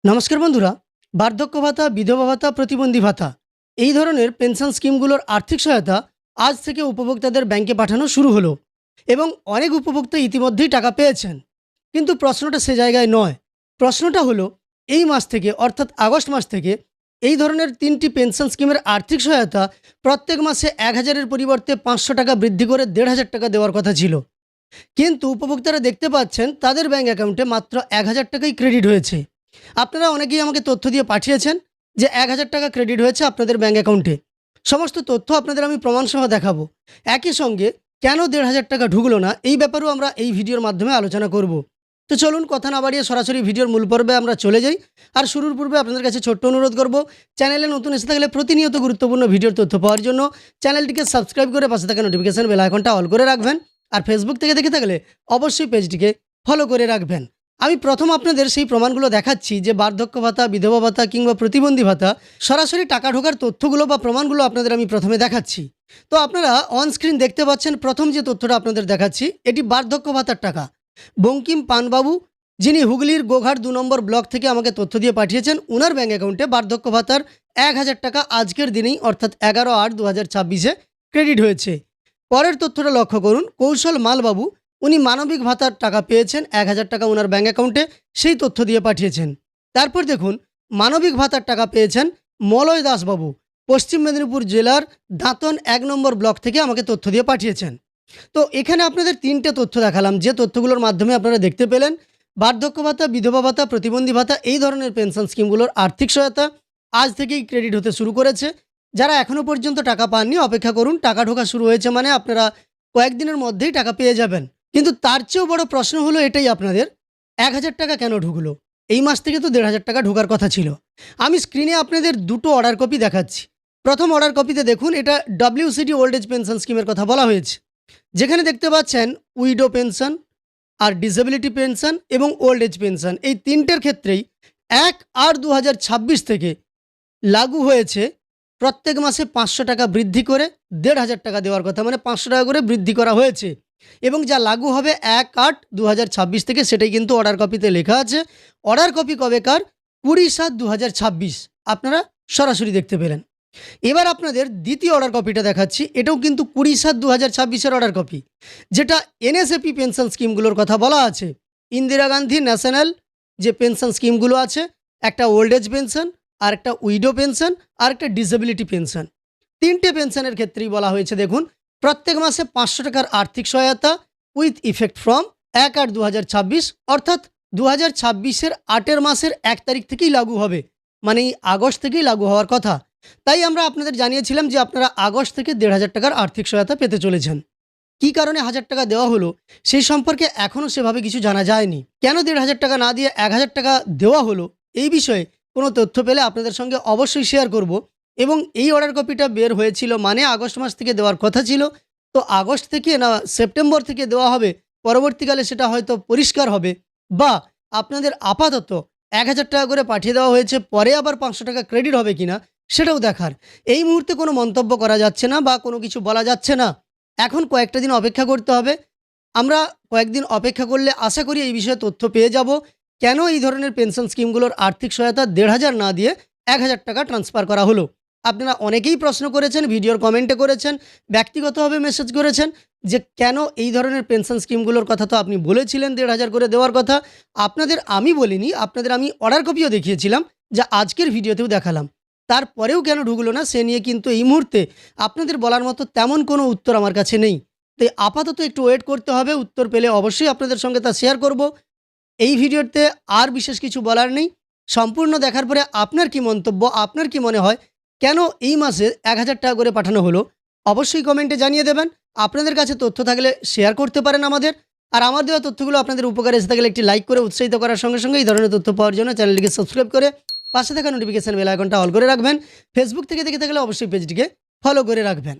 নমস্কার বন্ধুরা, বার্ধক্য ভাতা, বিধবা ভাতা, প্রতিবন্ধী ভাতা এই ধরনের পেনশন স্কিমগুলোর আর্থিক সহায়তা আজ থেকে উপভোক্তাদের ব্যাংকে পাঠানো শুরু হলো এবং অনেক উপভোক্তা ইতিমধ্যেই টাকা পেয়েছেন। কিন্তু প্রশ্নটা সে জায়গায় নয়। প্রশ্নটা হলো এই মাস থেকে অর্থাৎ আগস্ট মাস থেকে এই ধরনের তিনটি পেনশন স্কিমের আর্থিক সহায়তা প্রত্যেক মাসে ১,০০০-এর পরিবর্তে ৫০০ টাকা বৃদ্ধি করে ১,৫০০ টাকা দেওয়ার কথা ছিল। কিন্তু উপভোক্তারা দেখতে পাচ্ছেন তাদের ব্যাংক অ্যাকাউন্টে মাত্র ১,০০০ টাকাই ক্রেডিট হয়েছে। আপনারা অনেকেই আমাকে তথ্য দিয়ে পাঠিয়েছেন যে ১,০০০ টাকা ক্রেডিট হয়েছে আপনাদের ব্যাঙ্ক অ্যাকাউন্টে। সমস্ত তথ্য আপনাদের আমি প্রমাণসহ দেখাবো। একই সঙ্গে কেন ১,৫০০ টাকা ঢুকলো না এই ব্যাপারেও আমরা এই ভিডিওর মাধ্যমে আলোচনা করব। তো চলুন কথা না বাড়িয়ে সরাসরি ভিডিওর মূল পর্বে আমরা চলে যাই। আর শুরুর পূর্বে আপনাদের কাছে ছোট্ট অনুরোধ করব, চ্যানেলে নতুন এসে থাকলে প্রতিনিয়ত গুরুত্বপূর্ণ ভিডিওর তথ্য পাওয়ার জন্য চ্যানেলটিকে সাবস্ক্রাইব করে পাশে থাকা নোটিফিকেশন বেল আইকনটা অল করে রাখবেন। আর ফেসবুক থেকে দেখে থাকলে অবশ্যই পেজটিকে ফলো করে রাখবেন। আমি প্রথম আপনাদের সেই প্রমাণগুলো দেখাচ্ছি যে বার্ধক্য ভাতা, বিধবা ভাতা কিংবা প্রতিবন্ধী ভাতা সরাসরি টাকা ঢোকার তথ্যগুলো বা প্রমাণগুলো আপনাদের আমি প্রথমে দেখাচ্ছি। তো আপনারা অন স্ক্রিন দেখতে পাচ্ছেন প্রথম যে তথ্যটা আপনাদের দেখাচ্ছি এটি বার্ধক্য ভাতার টাকা। বঙ্কিম পানবাবু, যিনি হুগলির গোঘাট ২ নম্বর ব্লক থেকে আমাকে তথ্য দিয়ে পাঠিয়েছেন, ওনার ব্যাঙ্ক অ্যাকাউন্টে বার্ধক্য ভাতার ১,০০০ টাকা আজকের দিনেই অর্থাৎ ১১/৮/২০২৬ ক্রেডিট হয়েছে। পরের তথ্যটা লক্ষ্য করুন, কৌশল মালবাবু, উনি মানবিক ভাতার টাকা পেয়েছেন ১,০০০ টাকা ওনার ব্যাঙ্ক অ্যাকাউন্টে, সেই তথ্য দিয়ে পাঠিয়েছেন। তারপর দেখুন মানবিক ভাতার টাকা পেয়েছেন মলয় দাসবাবু, পশ্চিম মেদিনীপুর জেলার দাঁতন ১ নম্বর ব্লক থেকে আমাকে তথ্য দিয়ে পাঠিয়েছেন। তো এখানে আপনাদের তিনটে তথ্য দেখালাম, যে তথ্যগুলোর মাধ্যমে আপনারা দেখতে পেলেন বার্ধক্য ভাতা, বিধবা ভাতা, প্রতিবন্ধী ভাতা এই ধরনের পেনশন স্কিমগুলোর আর্থিক সহায়তা আজ থেকেই ক্রেডিট হতে শুরু করেছে। যারা এখনও পর্যন্ত টাকা পাননি অপেক্ষা করুন, টাকা ঢোকা শুরু হয়েছে মানে আপনারা কয়েকদিনের মধ্যেই টাকা পেয়ে যাবেন। কিন্তু তার চেয়েও বড় প্রশ্ন হলো এটাই আপনাদের, ১,০০০ টাকা কেন ঢুকলো? এই মাস থেকে তো ১,৫০০ টাকা ঢোকার কথা ছিল। আমি স্ক্রিনে আপনাদের দুটো অর্ডার কপি দেখাচ্ছি। প্রথম অর্ডার কপিতে দেখুন, এটা WCD ওল্ড এজ পেনশন স্কিমের কথা বলা হয়েছে, যেখানে দেখতে পাচ্ছেন উইডো পেনশন আর ডিসেবিলিটি পেনশন এবং ওল্ড এজ পেনশন এই তিনটের ক্ষেত্রেই ১/৮/২০২৬ থেকে লাগু হয়েছে প্রত্যেক মাসে ৫০০ টাকা বৃদ্ধি করে ১,৫০০ টাকা দেওয়ার কথা, মানে ৫০০ টাকা করে বৃদ্ধি করা হয়েছে এবং যা লাগু হবে ১/৮/২০২৬ থেকে সেটাই কিন্তু অর্ডার কপিতে লেখা আছে। অর্ডার কপি কবেকার? ২০/৭/২০২৬। আপনারা সরাসরি দেখতে পেলেন। এবার আপনাদের দ্বিতীয় অর্ডার কপিটা দেখাচ্ছি, এটাও কিন্তু ২০/৭/২০২৬-এর অর্ডার কপি, যেটা NSAP পেনশন স্কিমগুলোর কথা বলা আছে। ইন্দিরা গান্ধী ন্যাশনাল যে পেনশন স্কিমগুলো আছে, একটা ওল্ড এজ পেনশন, আর একটা উইডো পেনশন, আর একটা ডিসেবিলিটি পেনশন, তিনটে পেনশনের ক্ষেত্রেই বলা হয়েছে দেখুন প্রত্যেক মাসে ৫০০ টাকার আর্থিক সহায়তা উইথ ইফেক্ট ফ্রম ১/৮/২০২৬, অর্থাৎ ২০২৬-এর ৮ মাসের ১ তারিখ থেকেই লাগু হবে, মানে এই আগস্ট থেকেই লাগু হওয়ার কথা। তাই আমরা আপনাদের জানিয়েছিলাম যে আপনারা আগস্ট থেকে ১,৫০০ টাকার আর্থিক সহায়তা পেতে চলেছেন। কী কারণে ১,০০০ টাকা দেওয়া হলো সেই সম্পর্কে এখনও সেভাবে কিছু জানা যায়নি। কেন ১,৫০০ টাকা না দিয়ে ১,০০০ টাকা দেওয়া হলো এই বিষয়ে কোনো তথ্য পেলে আপনাদের সঙ্গে অবশ্যই শেয়ার করব। এবং এই অর্ডার কপিটা বের হয়েছিল মানে আগস্ট মাস থেকে দেওয়ার কথা ছিল, তো আগস্ট থেকে না সেপ্টেম্বর থেকে দেওয়া হবে, পরবর্তীকালে সেটা হয়তো পরিষ্কার হবে, বা আপনাদের আপাতত ১,০০০ টাকা করে পাঠিয়ে দেওয়া হয়েছে, পরে আবার ৫০০ টাকা ক্রেডিট হবে কিনা সেটাও দেখার। এই মুহূর্তে কোনো মন্তব্য করা যাচ্ছে না বা কোনো কিছু বলা যাচ্ছে না। এখন কয়েকটা দিন অপেক্ষা করতে হবে। আমরা কয়েকদিন অপেক্ষা করলে আশা করি এই বিষয়ে তথ্য পেয়ে যাব, কেন এই ধরনের পেনশন স্কিমগুলোর আর্থিক সহায়তা ১,৫০০ না দিয়ে ১,০০০ টাকা ট্রান্সফার করা হলো। আপনারা অনেকেই প্রশ্ন করেছেন, ভিডিওর কমেন্টে করেছেন, ব্যক্তিগতভাবে মেসেজ করেছেন যে কেন এই ধরনের পেনশন স্কিমগুলোর কথা তো আপনি বলেছিলেন ১,৫০০ করে দেওয়ার কথা। আপনাদের আমি বলিনি, আপনাদের আমি অর্ডার কপিও দেখিয়েছিলাম, যা আজকের ভিডিওতেও দেখালাম। তারপরেও কেন ঢুকলো না সে নিয়ে কিন্তু এই মুহূর্তে আপনাদের বলার মতো তেমন কোনো উত্তর আমার কাছে নেই। তাই আপাতত একটু ওয়েট করতে হবে, উত্তর পেলে অবশ্যই আপনাদের সঙ্গে তা শেয়ার করব। এই ভিডিওতে আর বিশেষ কিছু বলার নেই। সম্পূর্ণ দেখার পরে আপনার কি মন্তব্য, আপনার কি মনে হয় কেন এই মাসে ১,০০০ টাকা করে পাঠানো হলো অবশ্যই কমেন্টে জানিয়ে দেবেন। আপনাদের কাছে তথ্য থাকলে শেয়ার করতে পারেন আমাদের। আর আমার দেওয়া তথ্যগুলো আপনাদের উপকারে এসে থাকলে একটি লাইক করে উৎসাহিত করার সঙ্গে সঙ্গে এই ধরনের তথ্য পাওয়ার জন্য চ্যানেলটিকে সাবস্ক্রাইব করে পাশে থাকা নোটিফিকেশন বেল আইকনটা অল করে রাখবেন। ফেসবুক থেকে দেখে থাকলে অবশ্যই পেজটিকে ফলো করে রাখবেন।